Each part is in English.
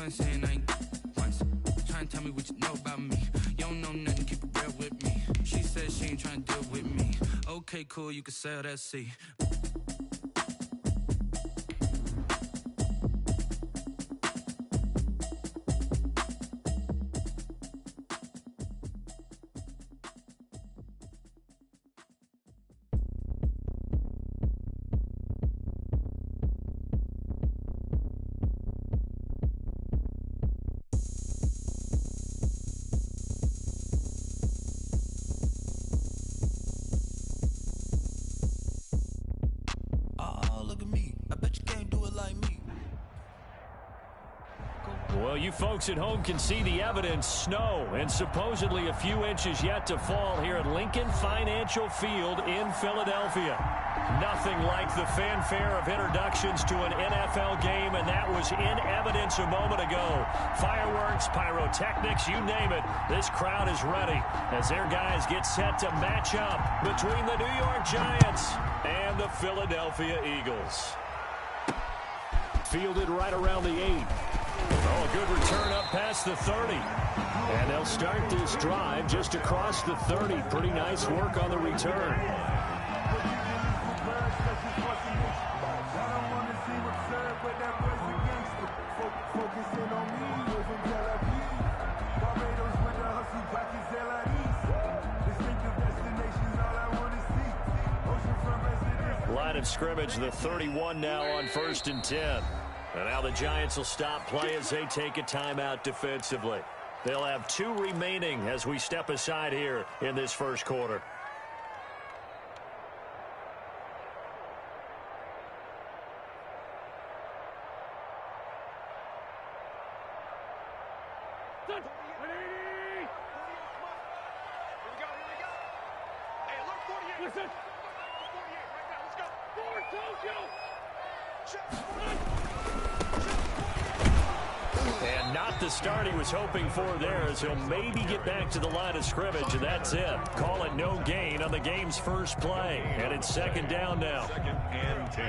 one saying I ain't once. Trying to tell me what you know about me. You don't know nothing, keep it real with me. She said she ain't trying to deal with me. Okay, cool, you can sell that seat. Well, you folks at home can see the evidence. Snow and supposedly a few inches yet to fall here at Lincoln Financial Field in Philadelphia. Nothing like the fanfare of introductions to an NFL game, and that was in evidence a moment ago. Fireworks, pyrotechnics, you name it. This crowd is ready as their guys get set to match up between the New York Giants and the Philadelphia Eagles. Fielded right around the 8. Oh, a good return up past the 30. And they'll start this drive just across the 30. Pretty nice work on the return. Line of scrimmage, the 31 now on 1st and 10. And now the Giants will stop play as they take a timeout defensively. They'll have 2 remaining as we step aside here in this first quarter. And not the start he was hoping for there, as he'll maybe get back to the line of scrimmage, and that's it. Call it no gain on the game's first play. And it's 2nd down now. 2nd and 10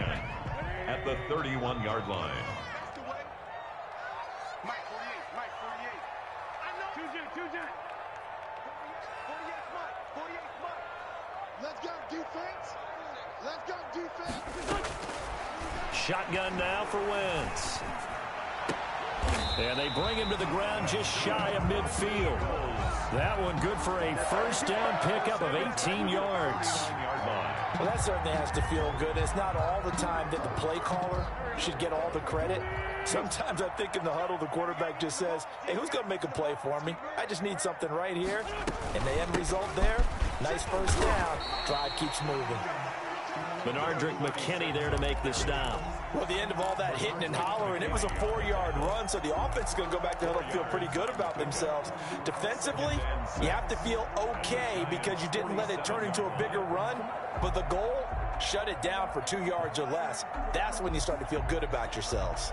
at the 31-yard line. Let's go defense. Let's go defense. Shotgun now for Wentz. And they bring him to the ground just shy of midfield. That one good for a first down pickup of 18 yards. Well, that certainly has to feel good. It's not all the time that the play caller should get all the credit. Sometimes I think in the huddle, the quarterback just says, hey, who's going to make a play for me? I just need something right here. And the end result there, nice first down. Drive keeps moving. Benardrick McKinney there to make the stop. Well, the end of all that hitting and hollering, it was a 4-yard run, so the offense is going to go back to huddle and feel pretty good about themselves. Defensively, you have to feel okay because you didn't let it turn into a bigger run, but the goal, shut it down for 2 yards or less. That's when you start to feel good about yourselves.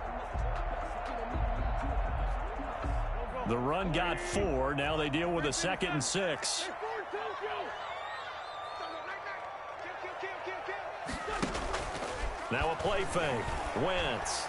The run got 4. Now they deal with a 2nd and 6. Now a play fake. Wentz.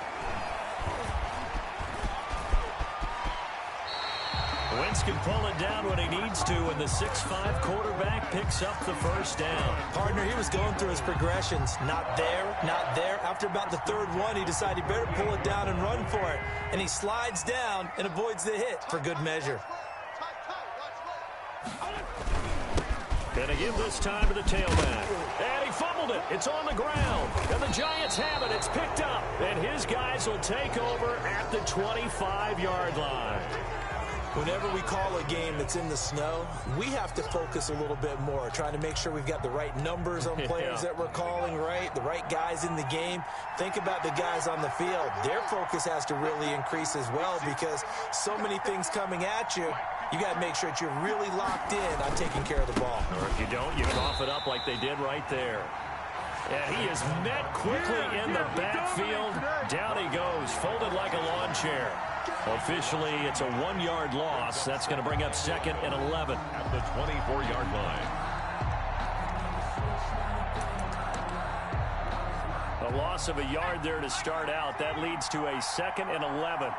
Wentz can pull it down when he needs to, and the 6'5" quarterback picks up the first down. Partner, he was going through his progressions. Not there, not there. After about the 3rd one, he decided he better pull it down and run for it. And he slides down and avoids the hit for good measure. And they give this time to the tailback. And he fumbled it. It's on the ground. And the Giants have it. It's picked up. And his guys will take over at the 25-yard line. Whenever we call a game that's in the snow, we have to focus a little bit more, trying to make sure we've got the right numbers on players that we're calling, right? The right guys in the game. Think about the guys on the field. Their focus has to really increase as well because so many things coming at you. You got to make sure that you're really locked in on taking care of the ball. Or if you don't, you cough it up like they did right there. And he is met quickly in the backfield. Down he goes, folded like a lawn chair. Officially, it's a 1-yard loss. That's going to bring up 2nd and 11. At the 24-yard line. A loss of a yard there to start out. That leads to a 2nd and 11.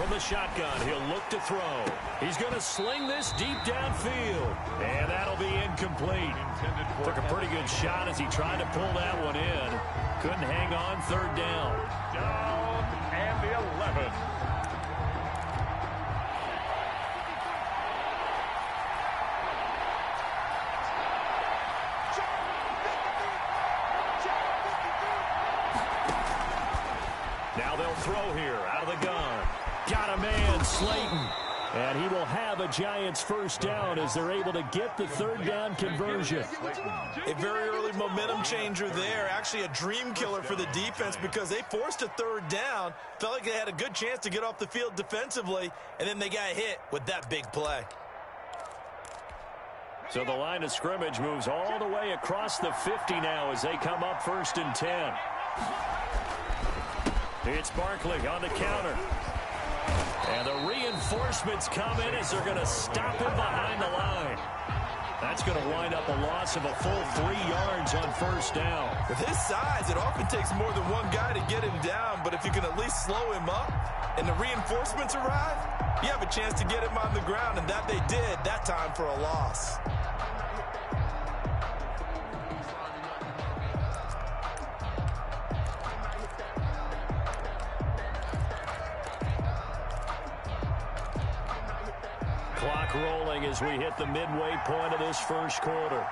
from the shotgun. He'll look to throw. He's going to sling this deep downfield. And that'll be incomplete. Took a pretty good shot as he tried to pull that one in. Couldn't hang on. Third down. Down and the 11. Now they'll throw here out of the gun. Got a man, Slayton. And he will have a Giants first down as they're able to get the third down conversion. A very early momentum changer there. Actually a dream killer for the defense because they forced a third down. Felt like they had a good chance to get off the field defensively, and then they got hit with that big play. So the line of scrimmage moves all the way across the 50 now as they come up 1st and 10. It's Barkley on the counter. And the reinforcements come in as they're going to stop him behind the line. That's going to wind up a loss of a full 3 yards on first down. With his size, it often takes more than one guy to get him down, but if you can at least slow him up and the reinforcements arrive, you have a chance to get him on the ground, and that they did that time for a loss. Clock rolling as we hit the midway point of this first quarter.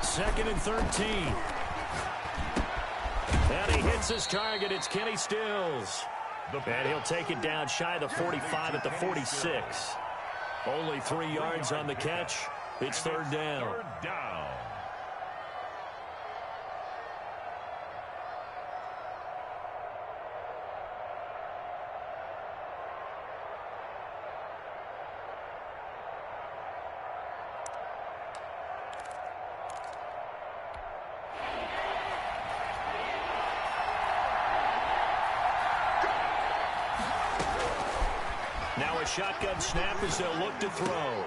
2nd and 13. And he hits his target. It's Kenny Stills. And he'll take it down shy of the 45 at the 46. Only 3 yards on the catch. It's third down. Third down. Now a shotgun snap as they'll look to throw.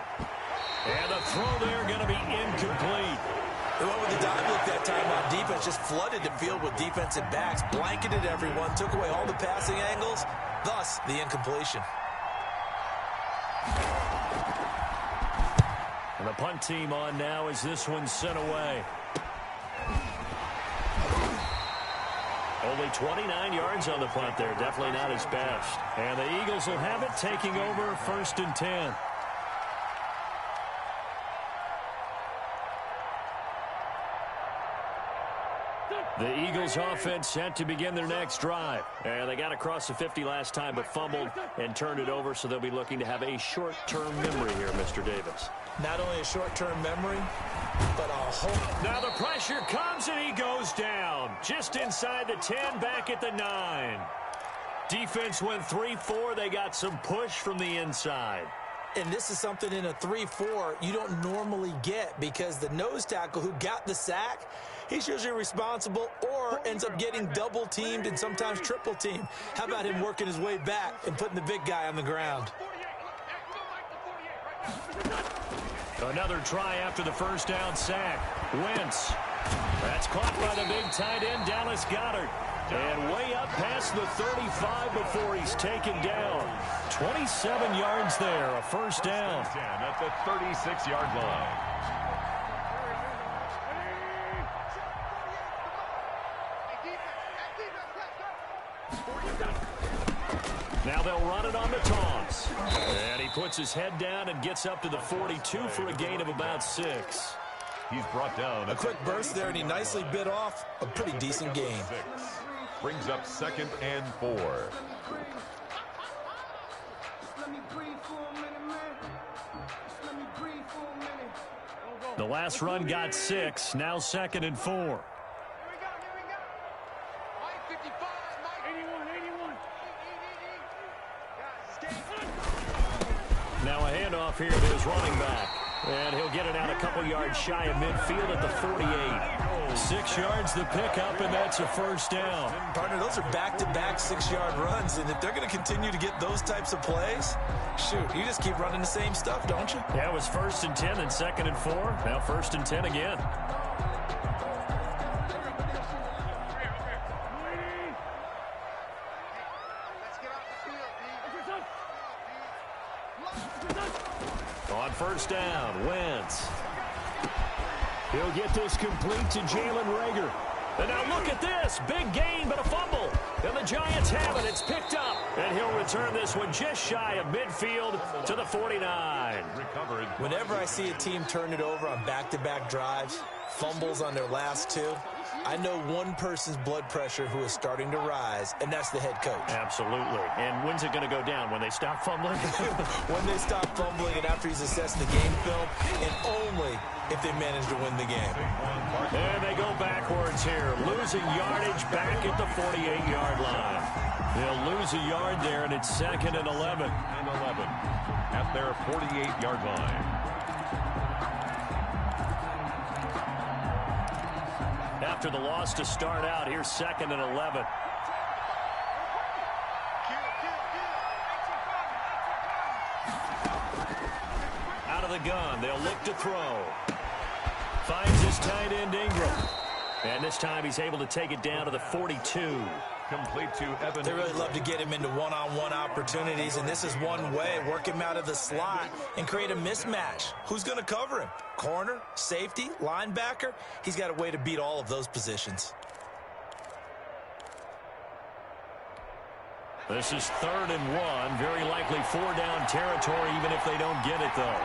And the throw there going to be incomplete. They went with the dive look that time on defense, just flooded the field with defensive backs, blanketed everyone, took away all the passing angles, thus the incompletion. And the punt team on now as this one's sent away. Only 29 yards on the punt there. Definitely not his best. And the Eagles will have it, taking over 1st and 10. The Eagles offense set to begin their next drive. And they got across the 50 last time but fumbled and turned it over, so they'll be looking to have a short-term memory here, Mr. Davis. Not only a short-term memory, but a whole... Now the pressure comes and he goes down. Just inside the 10, back at the 9. Defense went 3-4. They got some push from the inside. And this is something in a 3-4 you don't normally get because the nose tackle who got the sack, he's usually responsible or ends up getting double-teamed and sometimes triple-teamed. How about him working his way back and putting the big guy on the ground? Another try after the first down sack. Wentz. That's caught by the big tight end, Dallas Goedert. And way up past the 35 before he's taken down. 27 yards there, a first down. At the 36-yard line. Now they'll run it on the toss. And he puts his head down and gets up to the 42 for a gain of about 6. He's brought down. A quick burst there, and he nicely bit off a pretty decent gain. Brings up 2nd and 4. The last run got 6. Now 2nd and 4. Now a handoff here to his running back. And he'll get it out a couple yards shy of midfield at the 48. 6 yards the pickup, and that's a first down. Partner, those are back-to-back 6-yard runs, and if they're going to continue to get those types of plays, shoot, you just keep running the same stuff, don't you? Yeah, it was 1st and 10 and 2nd and 4. Now 1st and 10 again. first down. Wentz. He'll get this complete to Jalen Reagor. And now look at this. Big gain, but a fumble. And the Giants have it. It's picked up. And he'll return this one just shy of midfield to the 49. Whenever I see a team turn it over on back-to-back drives, fumbles on their last two, I know one person's blood pressure who is starting to rise, and that's the head coach. Absolutely. And when's it going to go down? When they stop fumbling? When they stop fumbling and after he's assessed the game film, and only if they manage to win the game. And they go backwards here, losing yardage back at the 48-yard line. They'll lose a yard there, and it's 2nd and 11. At their 48-yard line. After the loss to start out, here's 2nd and 11. Out of the gun, they'll look to throw. Finds his tight end Ingram. And this time he's able to take it down to the 42. Complete to Evan. They really love to get him into one-on-one opportunities, and this is one way, work him out of the slot and create a mismatch. Who's going to cover him? Corner, safety, linebacker? He's got a way to beat all of those positions. This is 3rd and 1. Very likely 4-down territory, even if they don't get it, though.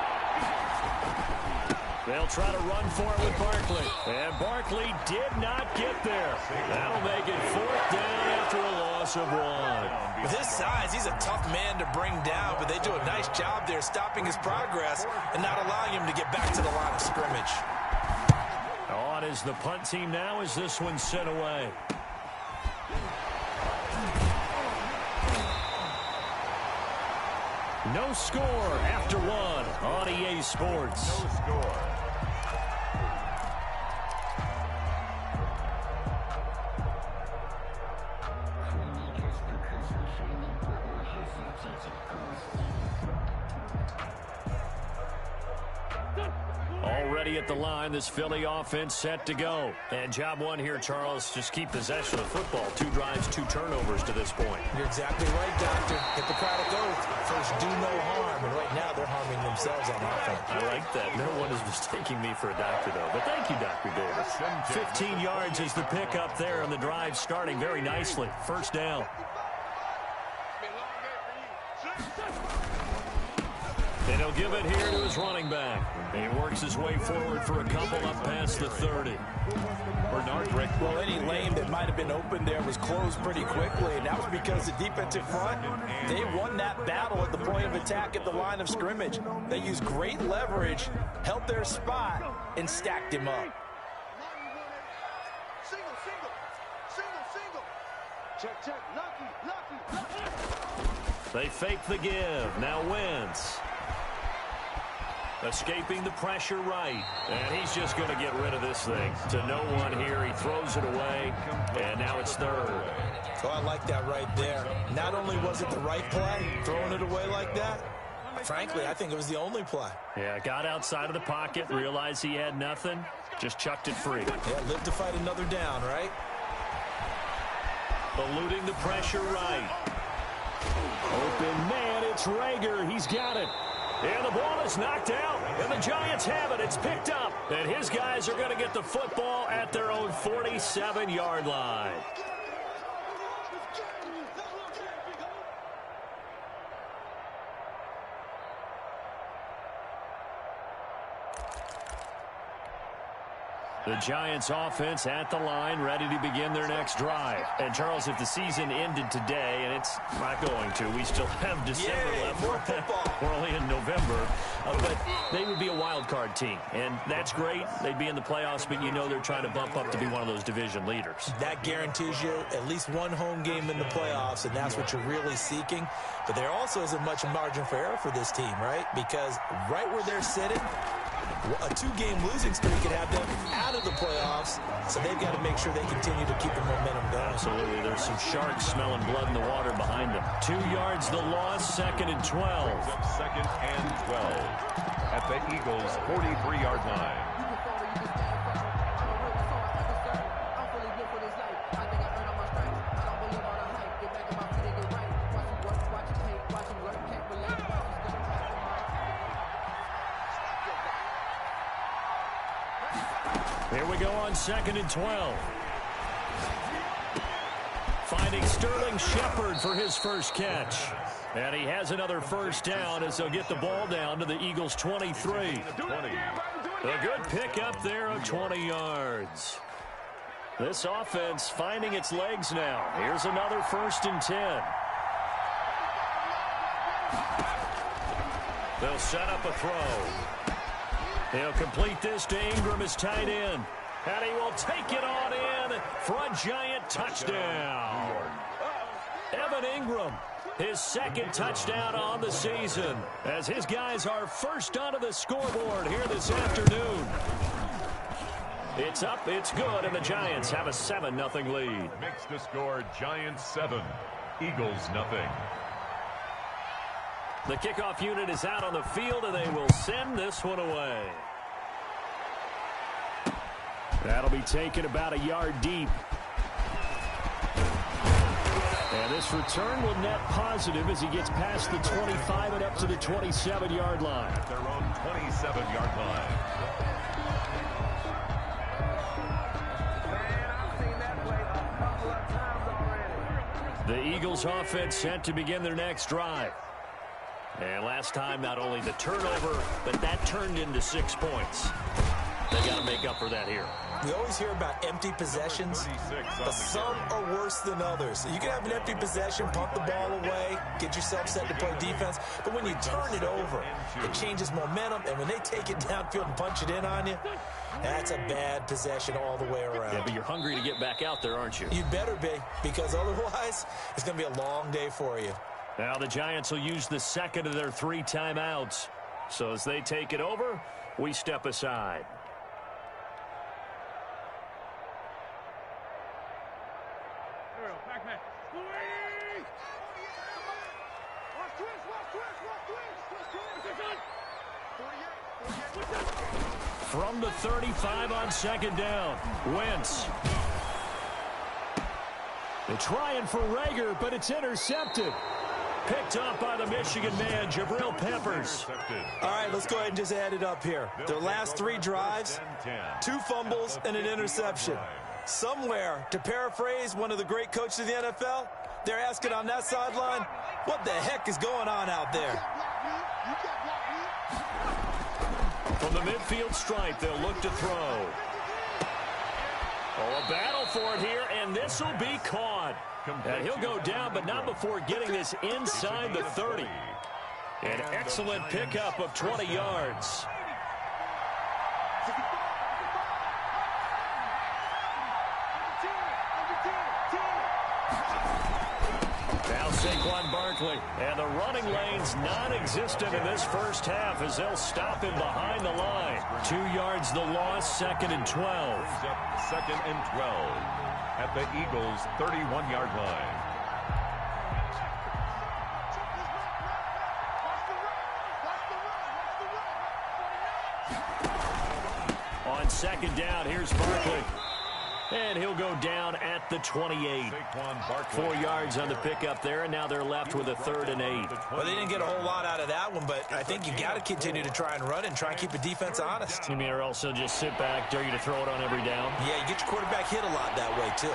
They'll try to run for it with Barkley. And Barkley did not get there. That'll make it 4th down after a loss of 1. With his size, he's a tough man to bring down, but they do a nice job there stopping his progress and not allowing him to get back to the line of scrimmage. On is the punt team now as this one's sent away. No score after 1 on EA Sports. No score. Already at the line, this Philly offense set to go. And job one here, Charles, just keep possession of the football. 2 drives, 2 turnovers to this point. You're exactly right, Doctor. Hippocratic oath. First, do no harm. And right now, they're harming themselves on offense. I like that. No one is mistaking me for a doctor, though. But thank you, Dr. Davis. 15 yards is the pickup there, and the drive starting very nicely. First down. And he'll give it here to his running back. He works his way forward for a couple up past the 30. Bernard Rick. Well, any lane that might have been open there was closed pretty quickly, and that was because the defensive front, they won that battle at the point of attack at the line of scrimmage. They used great leverage, held their spot, and stacked him up. Check, lucky. They fake the give. Now Wentz. Escaping the pressure right. And he's just going to get rid of this thing. To no one here. He throws it away. And now it's 3rd. So I like that right there. Not only was it the right play, throwing it away like that, frankly, I think it was the only play. Yeah, got outside of the pocket, realized he had nothing, just chucked it free. Yeah, live to fight another down, right? Eluding the pressure right. Open man, it's Reagor. He's got it. And the ball is knocked out. And the Giants have it. It's picked up. And his guys are going to get the football at their own 47-yard line. The Giants offense at the line, ready to begin their next drive. And, Charles, if the season ended today, and it's not going to, we still have December left. More football. We're only in November. But they would be a wild card team. And that's great. They'd be in the playoffs, but you know they're trying to bump up to be one of those division leaders. That guarantees you at least one home game in the playoffs, and that's what you're really seeking. But there also isn't much margin for error for this team, right? Because right where they're sitting, a 2-game losing streak could have them out of the playoffs, so they've got to make sure they continue to keep the momentum going. Absolutely. There's some sharks smelling blood in the water behind them. 2 yards the loss, 2nd and 12. 2nd and 12 at the Eagles' 43-yard line. Here we go on 2nd and 12. Finding Sterling Shepard for his first catch. And he has another first down as they'll get the ball down to the Eagles' 23. A good pickup there of 20 yards. This offense finding its legs now. Here's another 1st and 10. They'll set up a throw. He'll complete this to Ingram as tight end. And he will take it on in for a giant touchdown. Evan Ingram, his 2nd touchdown on the season, as his guys are first onto the scoreboard here this afternoon. It's up, it's good, and the Giants have a 7-0 lead. Makes the score Giants 7, Eagles 0. The kickoff unit is out on the field, and they will send this one away. That'll be taken about a yard deep. And this return will net positive as he gets past the 25 and up to the 27-yard line. At their own 27-yard line. The Eagles offense set to begin their next drive. And last time, not only the turnover, but that turned into 6 points. They got to make up for that here. We always hear about empty possessions, but some are worse than others. You can have an empty possession, pump the ball away, get yourself set to play defense, but when you turn it over, it changes momentum, and when they take it downfield and punch it in on you, that's a bad possession all the way around. Yeah, but you're hungry to get back out there, aren't you? You better be, because otherwise, it's going to be a long day for you. Now the Giants will use the 2nd of their 3 timeouts. So as they take it over, we step aside. From the 35 on 2nd down, Wentz. They're trying for Rager, but it's intercepted. Picked up by the Michigan man, Jabril Peppers. All right, let's go ahead and just add it up here. Their last 3 drives, 2 fumbles and an interception. Somewhere, to paraphrase one of the great coaches of the NFL, they're asking on that sideline, what the heck is going on out there? From the midfield stripe, they'll look to throw. Oh, a battle for it here, and this will be caught. And he'll go down, but not before getting this inside the 30. An excellent pickup of 20 yards. Now Saquon Barkley, and the running lane's non-existent in this first half as they'll stop him behind the line. 2 yards the loss, 2nd and 12. 2nd and 12 at the Eagles' 31-yard line. On 2nd down, here's Barkley. And he'll go down at the 28. 4 yards on the pickup there, and now they're left with a 3rd and 8. Well, they didn't get a whole lot out of that one, but I think you got to continue to try and run it and try and keep the defense honest. You mean, or else they'll just sit back, dare you to throw it on every down? Yeah, you get your quarterback hit a lot that way, too.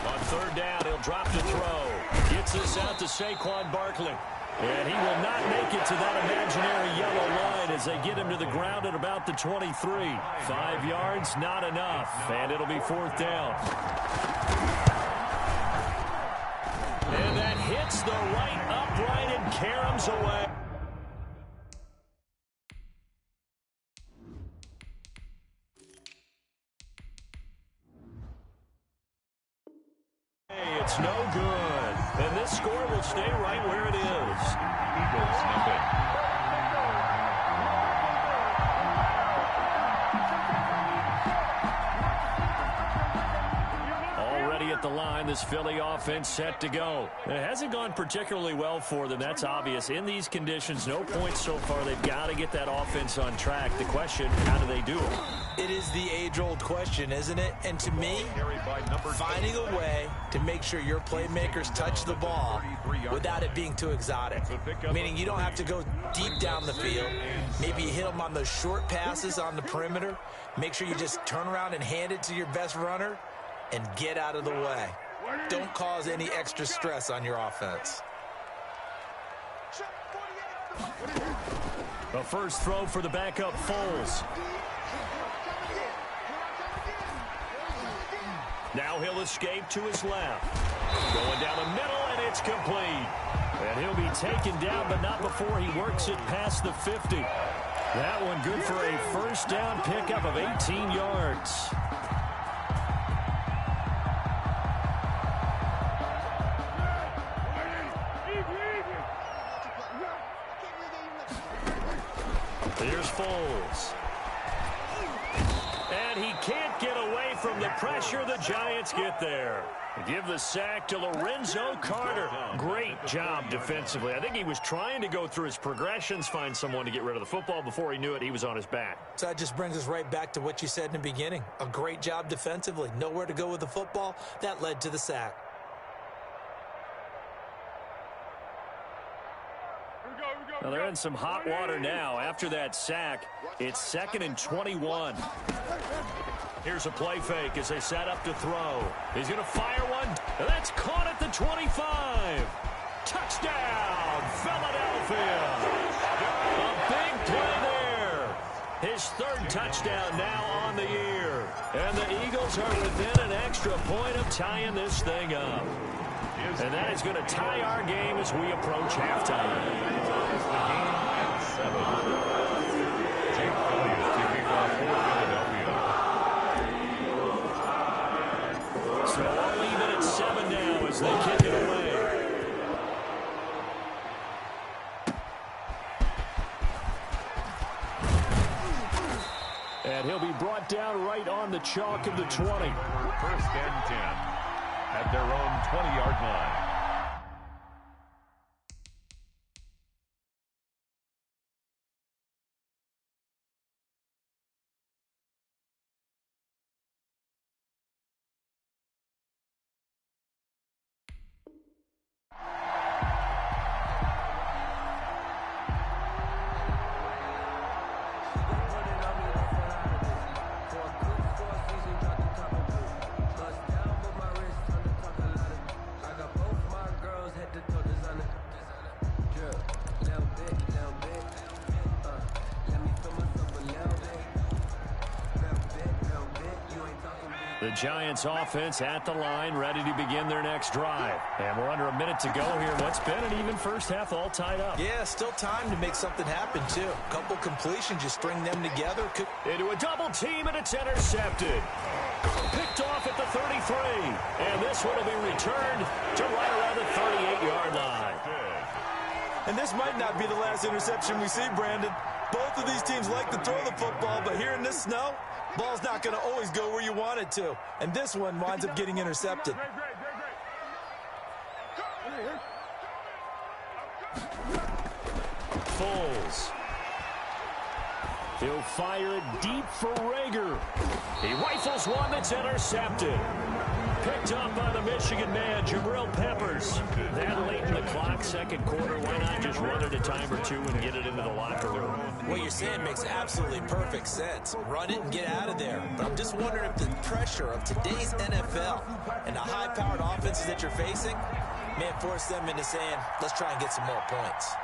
On 3rd down, he'll drop to throw. Gets this out to Saquon Barkley. And he will not make it to that imaginary yellow line as they get him to the ground at about the 23. 5 yards, not enough. And it'll be 4th down. And that hits the right upright and caroms away. It's no good. And this score will stay right where it is. Eagles 0. Already at the line, this Philly offense set to go. It hasn't gone particularly well for them. That's obvious. In these conditions, no points so far. They've got to get that offense on track. The question, how do they do it? It is the age-old question, isn't it? And to me, finding a way to make sure your playmakers touch the ball without it being too exotic. Meaning you don't have to go deep down the field. Maybe you hit them on those short passes on the perimeter. Make sure you just turn around and hand it to your best runner and get out of the way. Don't cause any extra stress on your offense. The first throw for the backup Foles. Now he'll escape to his left. Going down the middle, and it's complete. And he'll be taken down, but not before he works it past the 50. That one good for a first down pickup of 18 yards. Here's Foles. And he can't get away from the pressure. The Giants get there. Give the sack to Lorenzo Carter. Great job defensively. I think he was trying to go through his progressions, find someone to get rid of the football. Before he knew it, he was on his back. So that just brings us right back to what you said in the beginning. A great job defensively. Nowhere to go with the football. That led to the sack. Well, they're in some hot water now. After that sack, it's 2nd and 21. Here's a play fake as they set up to throw. He's going to fire one. That's caught at the 25. Touchdown, Philadelphia. A big play there. His 3rd touchdown now on the year. And the Eagles are within an extra point of tying this thing up. And that is going to tie our game as we approach halftime. So all even at 7 now as they kick it away. And he'll be brought down right on the chalk of the 20. 1st and 10 at their own 20-yard line. The Giants offense at the line, ready to begin their next drive. And we're under a minute to go here. What's been an even first half, all tied up. Yeah, still time to make something happen, too. A couple completions, you string them together. Into a double team, and it's intercepted. Picked off at the 33. And this one will be returned to right around the 38-yard line. And this might not be the last interception we see, Brandon. Both of these teams like to throw the football, but here in this snow, ball's not going to always go where you want it to. And this one winds up getting intercepted. Foles. He'll fire it deep for Rager. He rifles one that's intercepted. Picked up by the Michigan man, Jabril Peppers. That late in the clock, second quarter, why not just run it a time or two and get it into the locker room? What you're saying makes absolutely perfect sense. Run it and get out of there. But I'm just wondering if the pressure of today's NFL and the high-powered offenses that you're facing may force them into saying, let's try and get some more points.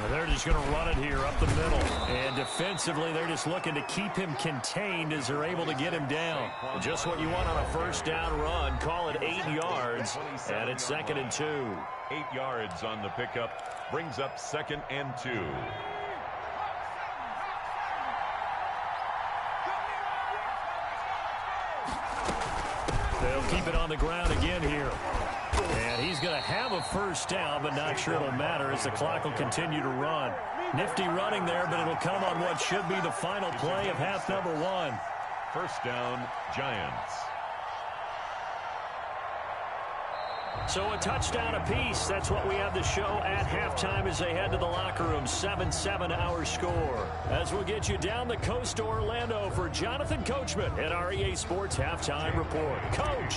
They're just going to run it here up the middle. And defensively, they're just looking to keep him contained as they're able to get him down. Just what you want on a first down run. Call it 8 yards. And it's 2nd and 2. 8 yards on the pickup. Brings up 2nd and 2. They'll keep it on the ground again here. And he's going to have a first down, but not sure it'll matter as the clock will continue to run. Nifty running there, but it'll come on what should be the final play of half number 1. First down, Giants. So a touchdown apiece. That's what we have to show at halftime as they head to the locker room. 7-7 our score. As we'll get you down the coast to Orlando for Jonathan Coachman at our EA Sports Halftime Report. Coach.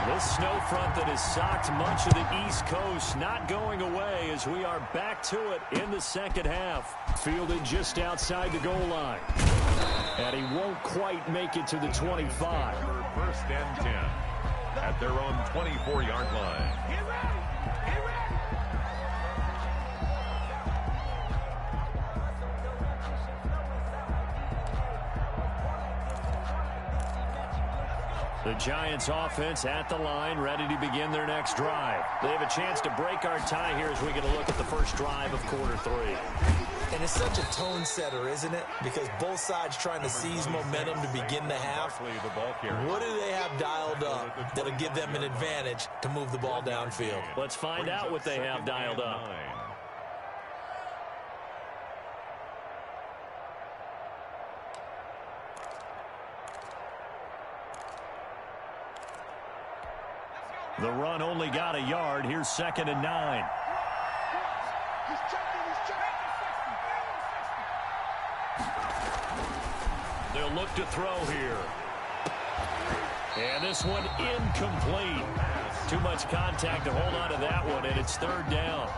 This snow front that has socked much of the East Coast not going away as we are back to it in the second half. Fielded just outside the goal line. And he won't quite make it to the 25. First and 10 at their own 24-yard line. The Giants offense at the line, ready to begin their next drive. They have a chance to break our tie here as we get a look at the first drive of quarter 3. And it's such a tone setter, isn't it? Because both sides trying to seize momentum to begin the half. What do they have dialed up that'll give them an advantage to move the ball downfield? Let's find out what they have dialed up. The run only got a yard. Here's 2nd and 9. They'll look to throw here. And this one incomplete. Too much contact to hold on to that one, and it's 3rd down.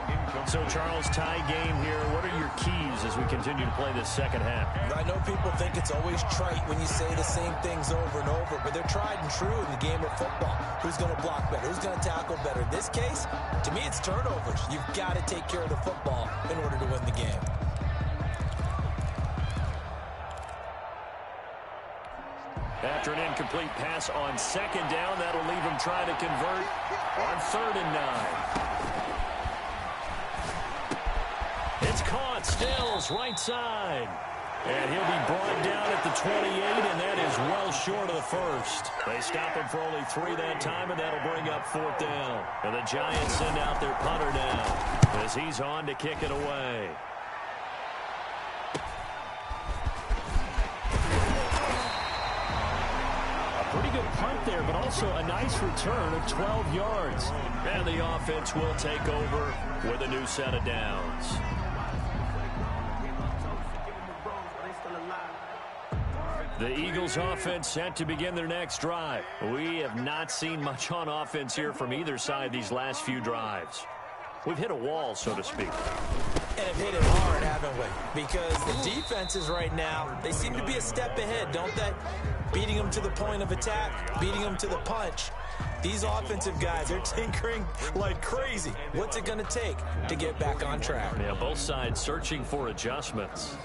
So, Charles, tie game here. What are your keys as we continue to play this second half? I know people think it's always trite when you say the same things over and over, but they're tried and true in the game of football. Who's going to block better? Who's going to tackle better? In this case, to me, it's turnovers. You've got to take care of the football in order to win the game. After an incomplete pass on 2nd down, that'll leave him trying to convert on 3rd and 9. It's caught. Stills, right side. And he'll be brought down at the 28, and that is well short of the first. They stop him for only 3 that time, and that'll bring up 4th down. And the Giants send out their punter now as he's on to kick it away. Pretty good punt there, but also a nice return of 12 yards. And the offense will take over with a new set of downs. The Eagles offense set to begin their next drive. We have not seen much on offense here from either side these last few drives. We've hit a wall, so to speak. And have hit it hard, haven't we? Because the defenses right now, they seem to be a step ahead, don't they? Beating them to the point of attack, beating them to the punch. These offensive guys, they're tinkering like crazy. What's it going to take to get back on track? Yeah, both sides searching for adjustments.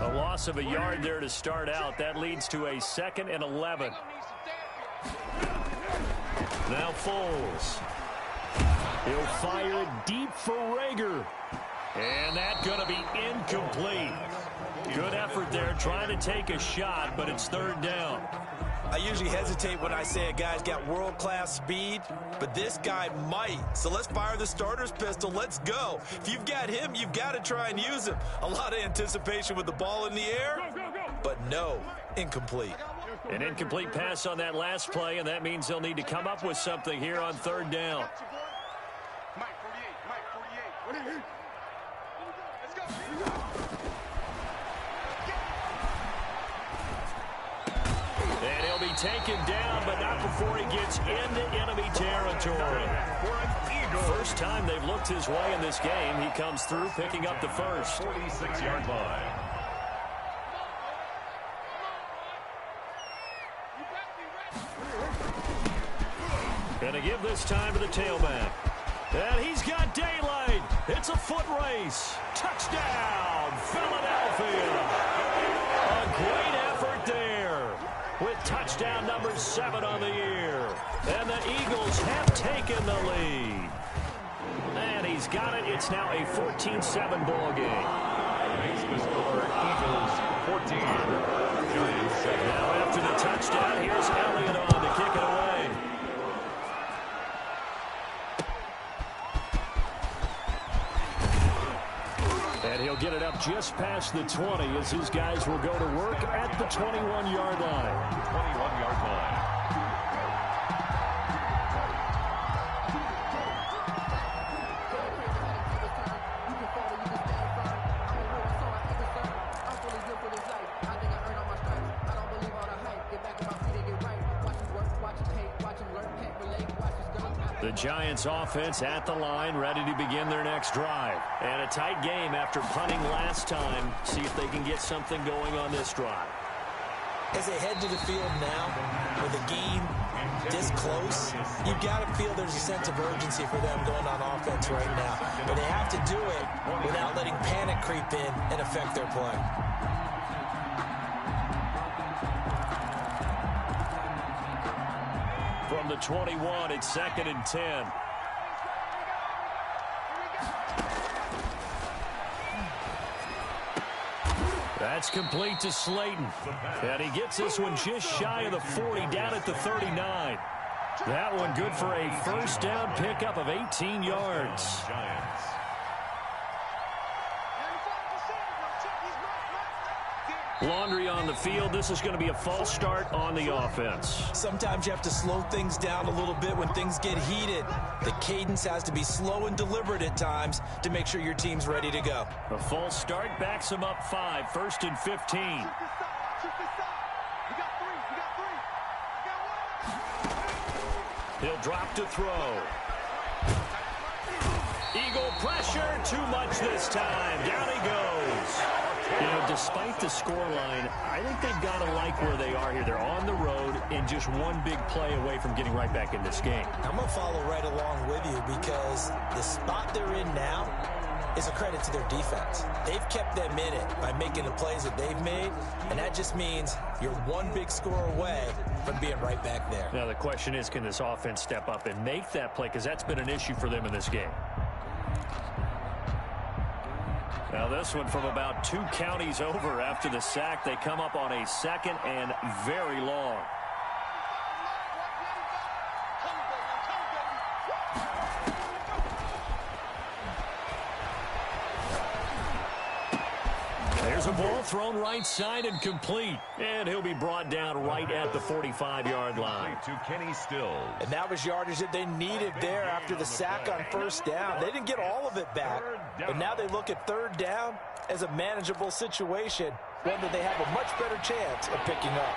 A loss of a yard there to start out. That leads to a 2nd and 11. Now Foles. He'll fire it deep for Rager. And that's going to be incomplete. Good effort there, trying to take a shot, but it's 3rd down. I usually hesitate when I say a guy's got world-class speed, but this guy might. So let's fire the starter's pistol. Let's go. If you've got him, you've got to try and use him. A lot of anticipation with the ball in the air, but no, incomplete. An incomplete pass on that last play, and that means they'll need to come up with something here on 3rd down. And he'll be taken down, but not before he gets into enemy territory. First time they've looked his way in this game. He comes through, picking up the first. 46-yard line. Gonna give this time to the tailback. And he's got daylight. It's a foot race. Touchdown, Philadelphia. A great effort there with touchdown number 7 on the year. And the Eagles have taken the lead. And he's got it. It's now a 14-7 ball game. Makes the score Eagles 14. Giants 7. Now after the touchdown, here's Elliott on to kick it away. And he'll get it up just past the 20 as his guys will go to work at the 21-yard line. 21-yard line. The Giants offense at the line, ready to begin their next drive. And a tight game after punting last time. See if they can get something going on this drive. As they head to the field now, with a game this close, you've got to feel there's a sense of urgency for them going on offense right now. But they have to do it without letting panic creep in and affect their play. From the 21, it's 2nd and 10. That's complete to Slayton. And he gets this one just shy of the 40, down at the 39. That one good for a first down pickup of 18 yards. Laundry on the field. This is going to be a false start on the offense. Sometimes you have to slow things down a little bit when things get heated. The cadence has to be slow and deliberate at times to make sure your team's ready to go. A false start backs him up 5, 1st and 15. He'll drop to throw. Eagle pressure, too much this time. Down he goes. You know, despite the scoreline, I think they've got to like where they are here. They're on the road and just one big play away from getting right back in this game. I'm going to follow right along with you because the spot they're in now is a credit to their defense. They've kept them in it by making the plays that they've made, and that just means you're one big score away from being right back there. Now, the question is, can this offense step up and make that play? Because that's been an issue for them in this game. Now this one from about 2 counties over after the sack. They come up on a 2nd and very long. There's a ball thrown right side and complete. And he'll be brought down right at the 45-yard line. To Kenny Stills. And that was yardage that they needed there after the sack on first down. They didn't get all of it back, but now they look at third down as a manageable situation, one that they have a much better chance of picking up.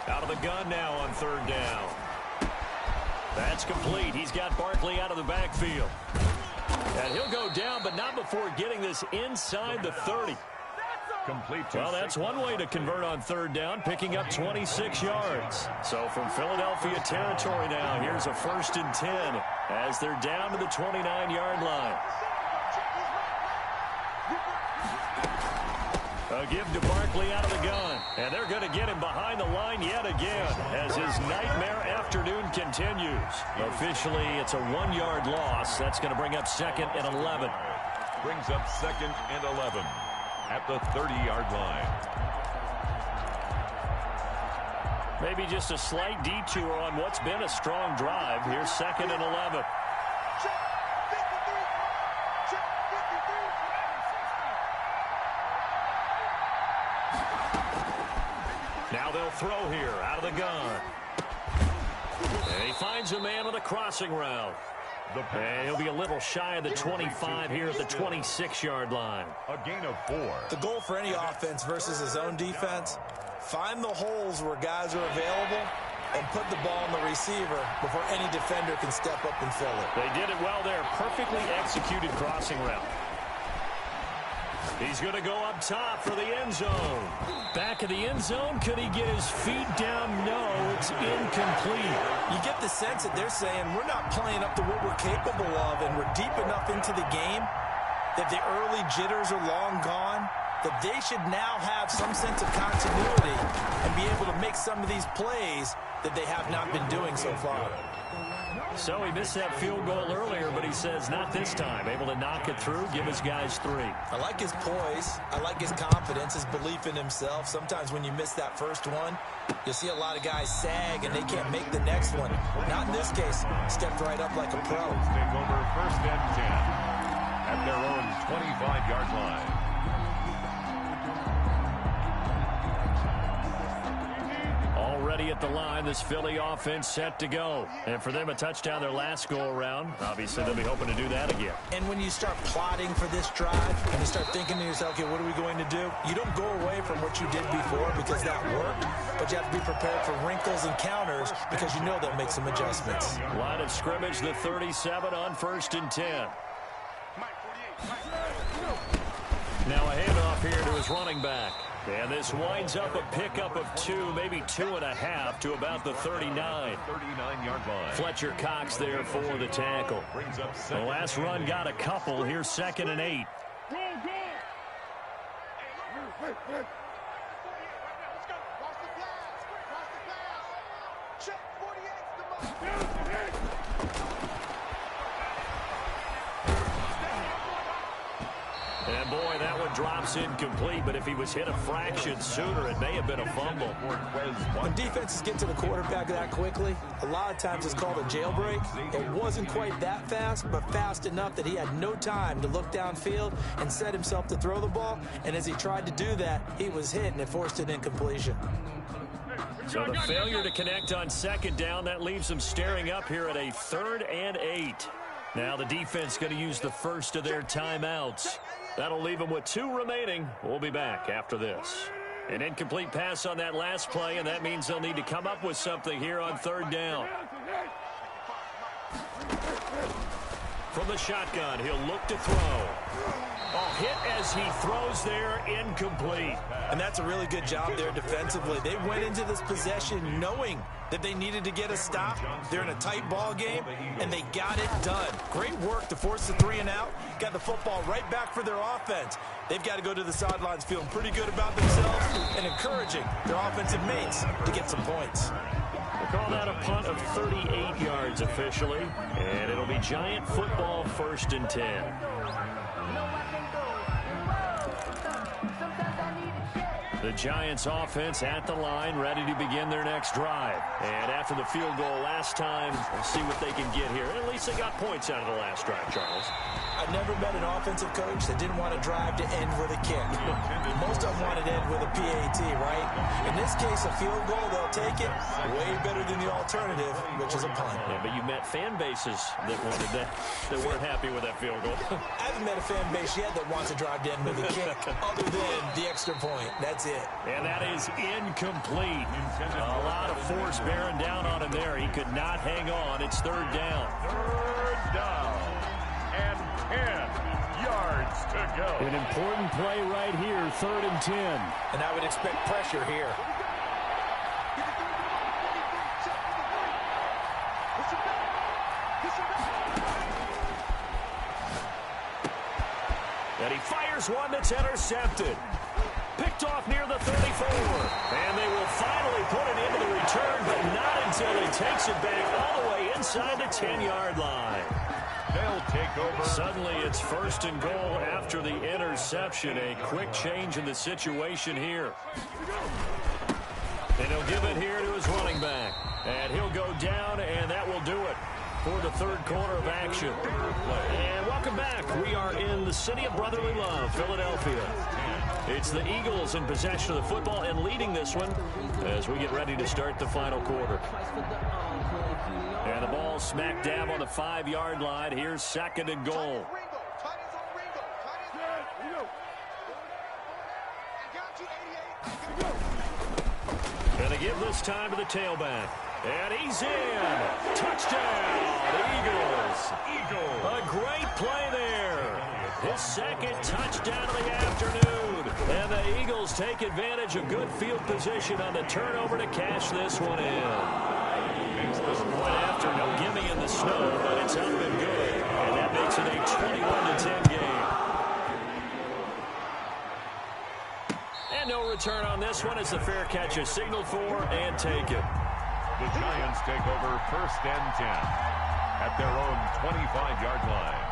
Out of the gun now on third down. That's complete. He's got Barkley out of the backfield. And he'll go down, but not before getting this inside the 30. Complete to well, that's one way to convert on third down, picking up 26 yards. So from Philadelphia territory now, here's a 1st and 10 as they're down to the 29-yard line. A give to Barkley out of the gun. And they're going to get him behind the line yet again as his nightmare afternoon continues. Officially, it's a 1-yard loss. That's going to bring up 2nd and 11. Brings up 2nd and 11 at the 30-yard line. Maybe just a slight detour on what's been a strong drive. Here's 2nd and 11. Now they'll throw here out of the gun. And he finds a man on a crossing route. And he'll be a little shy of the 25 here at the 26-yard line. A gain of 4. The goal for any offense versus his own defense, find the holes where guys are available and put the ball on the receiver before any defender can step up and fill it. They did it well there. Perfectly executed crossing route. He's going to go up top for the end zone. Back of the end zone. Could he get his feet down? No, it's incomplete. You get the sense that they're saying we're not playing up to what we're capable of, and we're deep enough into the game that the early jitters are long gone, that they should now have some sense of continuity and be able to make some of these plays that they have not been doing so far. So he missed that field goal earlier, but he says not this time. Able to knock it through, give his guys 3. I like his poise. I like his confidence, his belief in himself. Sometimes when you miss that first one, you'll see a lot of guys sag and they can't make the next one. Not in this case. Stepped right up like a pro. Take over 1st and 10 at their own 25-yard line. Already a at the line. This Philly offense set to go. And for them, a touchdown their last go-around. Obviously, they'll be hoping to do that again. And when you start plotting for this drive, and you start thinking to yourself, okay, what are we going to do? You don't go away from what you did before because that worked, but you have to be prepared for wrinkles and counters because you know they'll make some adjustments. Line of scrimmage, the 37 on 1st and 10. Now a handoff here to his running back. And this winds up a pickup of 2, maybe 2.5 to about the 39. 39-yard line. Fletcher Cox there for the tackle. The last run got a couple. Here's 2nd and 8. And boy, that one drops incomplete, but if he was hit a fraction sooner, it may have been a fumble. When defenses get to the quarterback that quickly, a lot of times it's called a jailbreak. It wasn't quite that fast, but fast enough that he had no time to look downfield and set himself to throw the ball. And as he tried to do that, he was hit, and it forced an incompletion. So the failure to connect on 2nd down, that leaves them staring up here at a 3rd and 8. Now the defense going to use the first of their timeouts. That'll leave them with 2 remaining. We'll be back after this. An incomplete pass on that last play, and that means they'll need to come up with something here on 3rd down. From the shotgun, he'll look to throw. Oh, hit as he throws there, incomplete. And that's a really good job there defensively. They went into this possession knowing that they needed to get a stop. They're in a tight ball game, and they got it done. Great work to force the 3 and out. Got the football right back for their offense. They've got to go to the sidelines feeling pretty good about themselves and encouraging their offensive mates to get some points. We'll call that a punt of 38 yards officially, and it'll be Giant football 1st and 10. The Giants offense at the line, ready to begin their next drive. And after the field goal last time, we'll see what they can get here. At least they got points out of the last drive, Charles. I've never met an offensive coach that didn't want to drive to end with a kick. Most of them wanted to end with a PAT, right? In this case, a field goal, they'll take it. Way better than the alternative, which is a punt. Yeah, but you met fan bases that wanted that weren't happy with that field goal. I haven't met a fan base yet that wants to drive to end with a kick other than the extra point. That's it. And that is incomplete. A lot of force bearing down on him there. He could not hang on. It's 3rd down. 3rd down and 10 yards to go. An important play right here, 3rd and 10. And I would expect pressure here. And he fires one that's intercepted. Picked off near the 34. And they will finally put it into the return, but not until he takes it back all the way inside the 10-yard line. They'll take over. Suddenly it's 1st and goal after the interception. A quick change in the situation here. And he'll give it here to his running back. And he'll go down, and that will do it for the 3rd quarter of action. And welcome back. We are in the city of brotherly love, Philadelphia. It's the Eagles in possession of the football and leading this one as we get ready to start the final quarter. And the ball smack dab on the 5-yard line. Here's 2nd and goal. And they give this time to the tailback. And he's in. Touchdown, Eagles. A great play there. His 2nd touchdown of the afternoon. And the Eagles take advantage of good field position on the turnover to cash this one in. Point after, no gimme in the snow, but it's up and good. And that makes it a 21-10 game. And no return on this one as the fair catch is signaled for and taken. The Giants take over 1st and 10 at their own 25-yard line.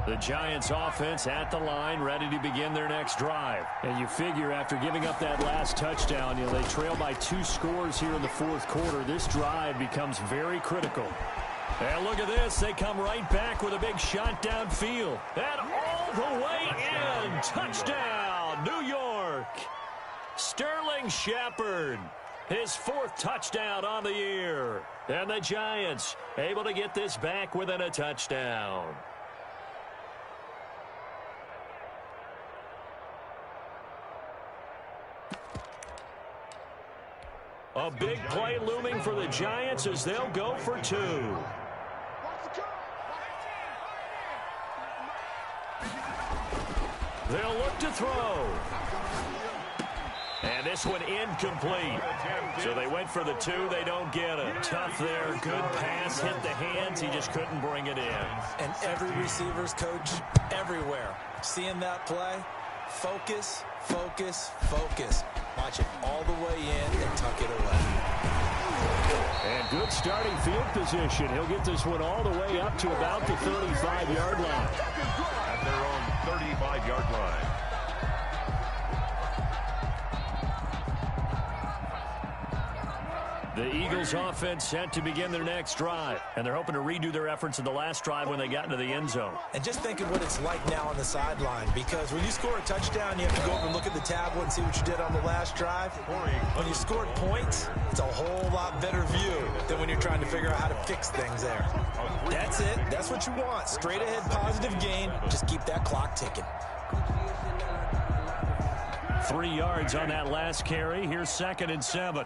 The Giants offense at the line, ready to begin their next drive. And you figure after giving up that last touchdown, they trail by 2 scores here in the 4th quarter. This drive becomes very critical. And look at this. They come right back with a big shot downfield. And all the way in. Touchdown, New York. Sterling Shepard, his 4th touchdown on the year. And the Giants able to get this back within a touchdown. A big play looming for the Giants as they'll go for 2. They'll look to throw. And this one incomplete. So they went for the 2. They don't get it. Tough there. Good pass. Hit the hands. He just couldn't bring it in. And every receiver's coach everywhere. Seeing that play, focus, focus, focus. Watch it all the way in and tuck it away. And good starting field position. He'll get this one all the way up to about the 35-yard line. At their own 35-yard line. The Eagles offense set to begin their next drive. And they're hoping to redo their efforts in the last drive when they got into the end zone. And just think of what it's like now on the sideline, because when you score a touchdown, you have to go over and look at the tablet and see what you did on the last drive. When you scored points, it's a whole lot better view than when you're trying to figure out how to fix things there. That's it. That's what you want. Straight ahead positive gain. Just keep that clock ticking. 3 yards on that last carry. Here's 2nd and 7.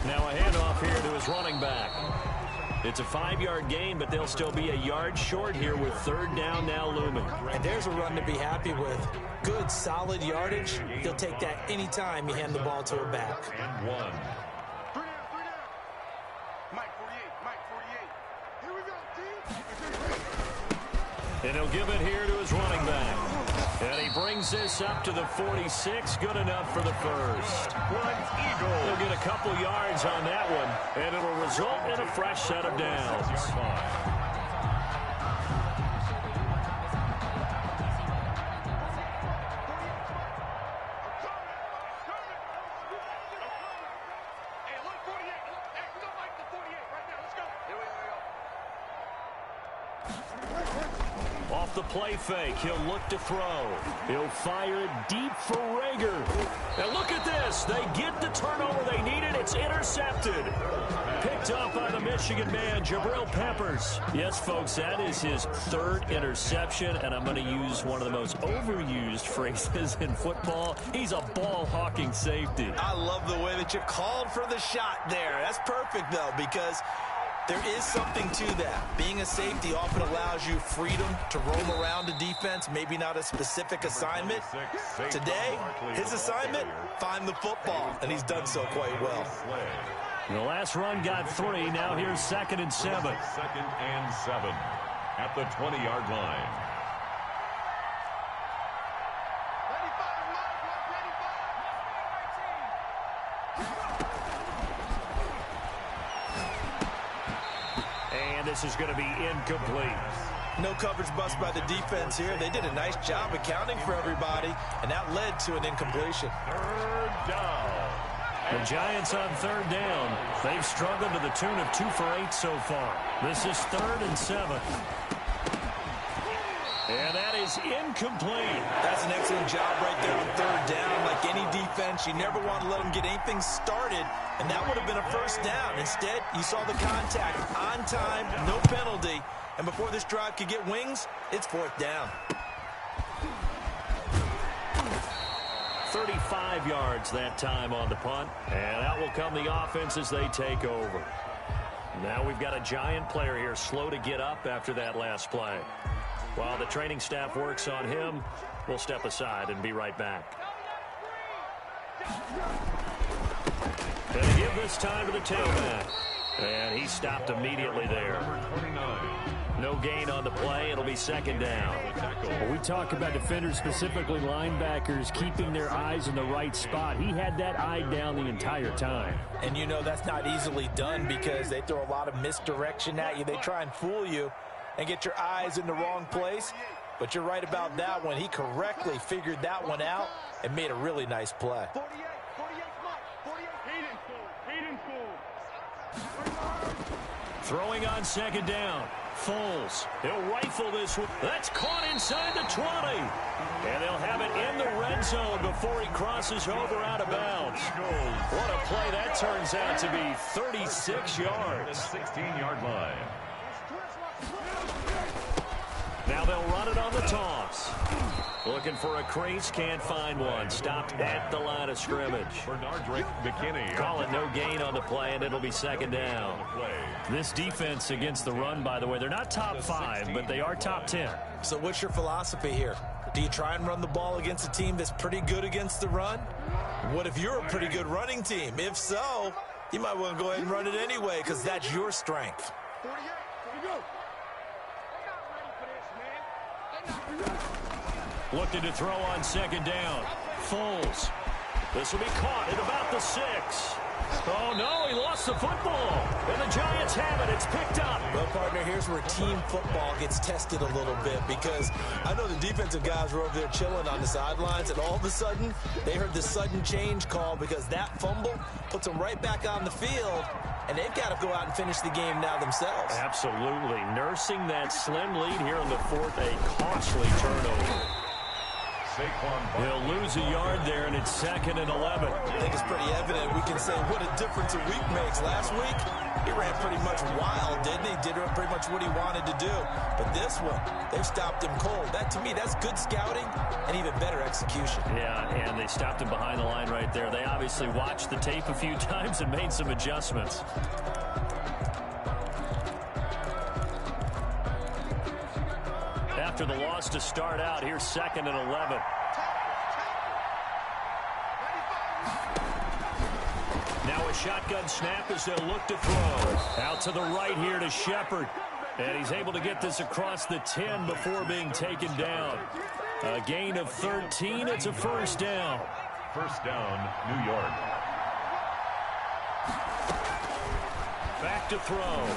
Now a handoff here to his running back. It's a 5-yard gain, but they'll still be a yard short here with 3rd down now looming. And there's a run to be happy with. Good, solid yardage. He'll take that anytime you hand the ball to a back. And 1. 3 down. Mike 48, Mike 48. Here we go, D. And he'll give it here to his running back. And he brings this up to the 46. Good enough for the first. They'll get a couple yards on that one, and it'll result in a fresh set of downs. Off the play fake, he'll look to throw. He'll fire it deep for Rager. And look at this. They get the turnover they needed. It's intercepted. Picked up by the Michigan man, Jabril Peppers. Yes, folks, that is his 3rd interception, and I'm going to use one of the most overused phrases in football. He's a ball-hawking safety. I love the way that you called for the shot there. That's perfect, though, because there is something to that. Being a safety often allows you freedom to roam around a defense, maybe not a specific assignment. Today, his assignment, find the football, and he's done so quite well. The last run got 3. Now here's 2nd and 7. 2nd and 7 at the 20-yard line. This is going to be incomplete. No coverage bust by the defense here. They did a nice job accounting for everybody, and that led to an incompletion. 3rd down. The Giants on 3rd down. They've struggled to the tune of 2 for 8 so far. This is 3rd and 7. And that is incomplete. That's an excellent job right there on 3rd down. Like any defense, you never want to let them get anything started, and that would have been a 1st down. Instead, you saw the contact on time, no penalty, and before this drive could get wings, it's 4th down. 35 yards that time on the punt, and out will come the offense as they take over. Now we've got a Giant player here slow to get up after that last play. While the training staff works on him, we'll step aside and be right back. And they give this time to the tailback. And he stopped immediately there. No gain on the play. It'll be 2nd down. Well, we talk about defenders, specifically linebackers, keeping their eyes in the right spot. He had that eye down the entire time. And you know that's not easily done because they throw a lot of misdirection at you. They try and fool you and get your eyes in the wrong place. But you're right about that one. He correctly figured that one out and made a really nice play. 48, Mike, 48. Hayden full. Throwing on second down. Foles. He'll rifle this one. That's caught inside the 20. And they'll have it in the red zone before he crosses over out of bounds. What a play that turns out to be. 36 yards. 16-yard line. Now they'll run it on the toss. Looking for a crease, can't find one. Stopped at the line of scrimmage. Bernardrick McKinney. Call it no gain on the play, and it'll be second down. This defense against the run, by the way, they're not top 5, but they are top 10. So what's your philosophy here? Do you try and run the ball against a team that's pretty good against the run? What if you're a pretty good running team? If so, you might want to go ahead and run it anyway because that's your strength. 48, here we go. Looking to throw on second down. Foles. This will be caught at about the 6. Oh, no, he lost the football. And the Giants have it. It's picked up. Well, partner, here's where team football gets tested a little bit because I know the defensive guys were over there chilling on the sidelines, and all of a sudden, they heard the sudden change call because that fumble puts them right back on the field, and they've got to go out and finish the game now themselves. Absolutely. Nursing that slim lead here in the 4th, a costly turnover. They'll lose a yard there, and it's 2nd and 11. I think it's pretty evident. We can say what a difference a week makes. Last week, he ran pretty much wild, didn't he? Did pretty much what he wanted to do. But this one, they've stopped him cold. That, to me, that's good scouting and even better execution. Yeah, and they stopped him behind the line right there. They obviously watched the tape a few times and made some adjustments. After the loss to start out, here's 2nd and 11. Now a shotgun snap as they'll look to throw. Out to the right here to Shepard. And he's able to get this across the 10 before being taken down. A gain of 13. It's a first down. First down, New York. Back to throw.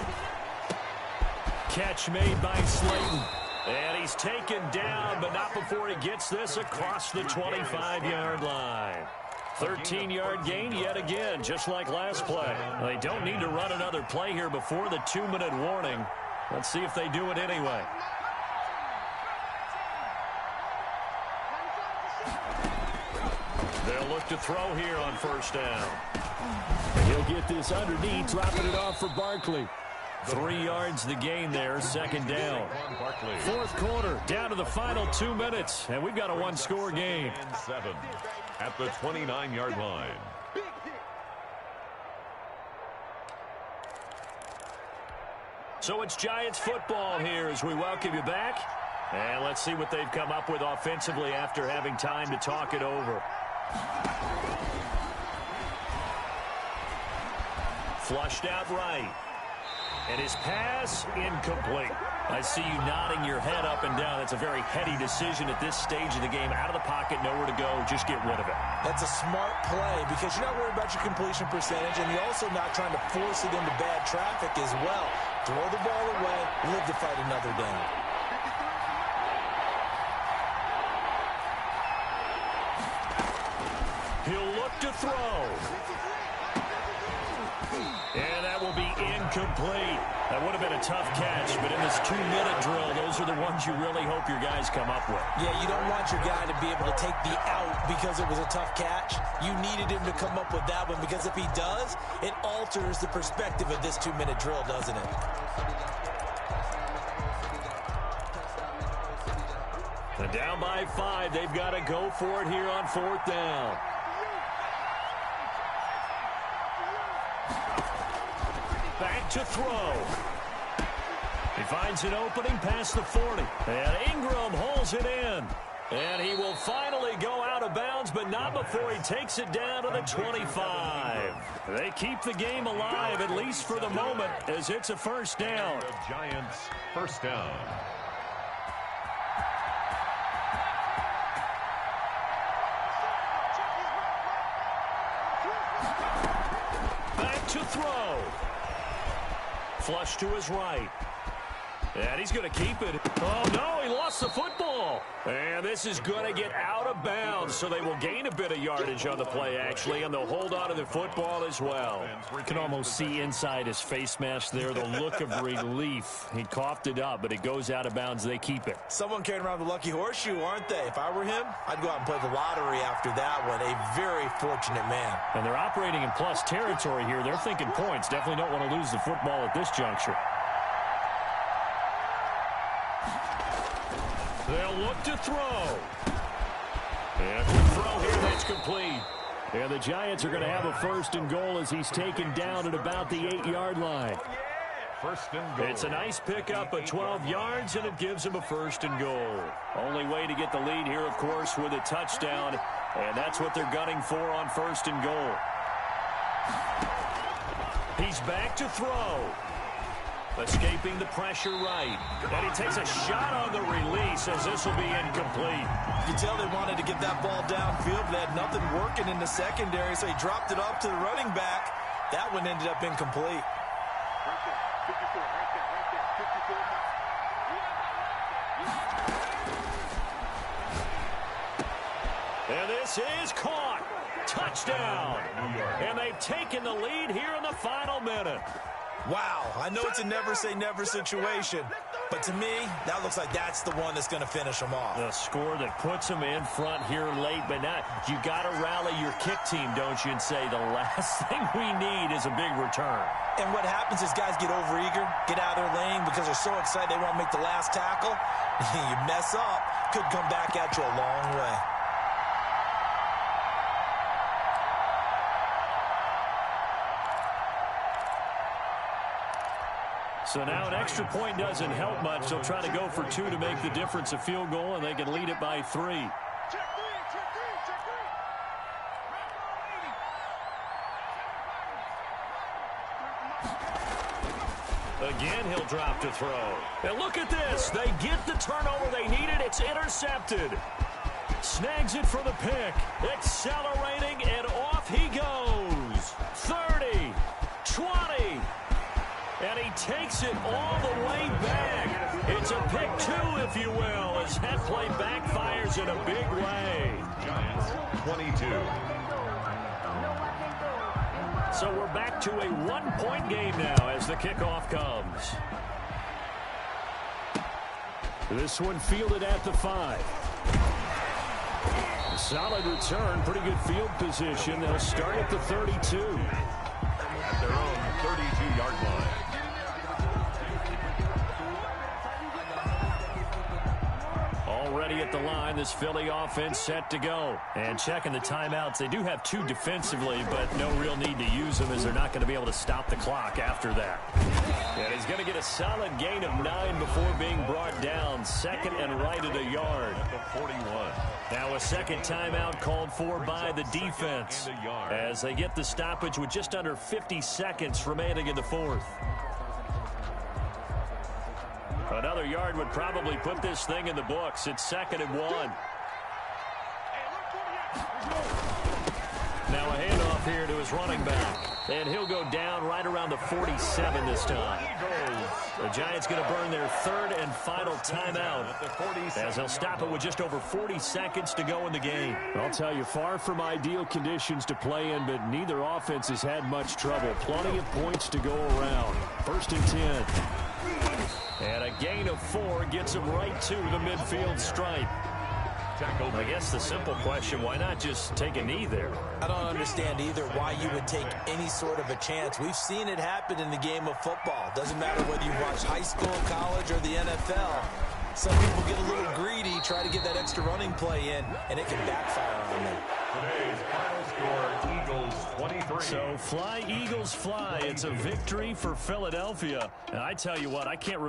Catch made by Slayton. And he's taken down, but not before he gets this across the 25-yard line. 13-yard gain yet again, just like last play. They don't need to run another play here before the 2-minute warning. Let's see if they do it anyway. They'll look to throw here on first down. He'll get this underneath, dropping it off for Barkley. 3 yards the gain there, 2nd down. 4th quarter, down to the final 2 minutes, and we've got a one-score game. 7 at the 29-yard line. So it's Giants football here as we welcome you back. And let's see what they've come up with offensively after having time to talk it over. Flushed out right. And his pass, incomplete. I see you nodding your head up and down. That's a very heady decision at this stage of the game. Out of the pocket, nowhere to go. Just get rid of it. That's a smart play because you're not worried about your completion percentage, and you're also not trying to force it into bad traffic as well. Throw the ball away, live to fight another down. He'll look to throw. And that will be incomplete. That would have been a tough catch, but in this 2-minute drill, those are the ones you really hope your guys come up with. Yeah, you don't want your guy to be able to take the out because it was a tough catch. You needed him to come up with that one because if he does, it alters the perspective of this 2-minute drill, doesn't it? And down by 5, they've got to go for it here on 4th down. Back to throw. He finds an opening past the 40. And Ingram holds it in. And he will finally go out of bounds, but not before he takes it down to the 25. They keep the game alive, at least for the moment, as it's a first down. The Giants, first down. Back to throw. Flush to his right. And he's going to keep it. Oh, no, he lost the football ball. And this is going to get out of bounds, so they will gain a bit of yardage on the play, actually, and they'll hold on to the football as well. You can almost see inside his face mask there the look of relief. He coughed it up, but it goes out of bounds. They keep it. Someone carrying around the lucky horseshoe, aren't they? If I were him, I'd go out and play the lottery after that one. A very fortunate man. And they're operating in plus territory here. They're thinking points. Definitely don't want to lose the football at this juncture. They'll look to throw. And the throw here, that's complete. And the Giants are going to have a 1st and goal as he's taken down at about the 8-yard line. First and goal. It's a nice pickup of 12 yards, and it gives him a 1st and goal. Only way to get the lead here, of course, with a touchdown, and that's what they're gunning for on 1st and goal. He's back to throw. Escaping the pressure right. And he takes a shot on the release as this will be incomplete. You can tell they wanted to get that ball downfield, but they had nothing working in the secondary, so he dropped it up to the running back. That one ended up incomplete. And this is caught. Touchdown. And they've taken the lead here in the final minute. Wow, I know it's a never-say-never situation, but to me, that looks like that's the one that's going to finish them off. The score that puts them in front here late, but not. You got to rally your kick team, don't you, and say the last thing we need is a big return. And what happens is guys get overeager, get out of their lane because they're so excited they want to make the last tackle. You mess up, could come back at you a long way. So now an extra point doesn't help much. They'll try to go for 2 to make the difference a field goal, and they can lead it by 3. Again, he'll drop to throw. And look at this. They get the turnover they needed. It's intercepted. Snags it for the pick. Accelerating, and off he goes. 30, 20. And he takes it all the way back. It's a pick 2, if you will, as that play backfires in a big way. Giants 22. So we're back to a 1-point game now as the kickoff comes. This one fielded at the 5. Solid return, pretty good field position. They'll start at the 32. At their own 32-yard line. Already at the line, this Philly offense set to go. And checking the timeouts, they do have 2 defensively, but no real need to use them as they're not going to be able to stop the clock after that. And he's going to get a solid gain of 9 before being brought down. 2nd and right at a yard. At the 41. Now a second timeout called for by the defense as they get the stoppage with just under 50 seconds remaining in the 4th. Another yard would probably put this thing in the books. It's 2nd and 1. Now a handoff here to his running back. And he'll go down right around the 47 this time. The Giants going to burn their 3rd and final timeout as they'll stop it with just over 40 seconds to go in the game. I'll tell you, far from ideal conditions to play in, but neither offense has had much trouble. Plenty of points to go around. 1st and 10. And a gain of 4 gets him right to the midfield stripe. I guess the simple question, why not just take a knee there? I don't understand either why you would take any sort of a chance. We've seen it happen in the game of football. Doesn't matter whether you watch high school, college, or the NFL. Some people get a little greedy, try to get that extra running play in, and it can backfire on them. Today's final score, Eagles 23. So fly, Eagles, fly. It's a victory for Philadelphia. And I tell you what, I can't remember.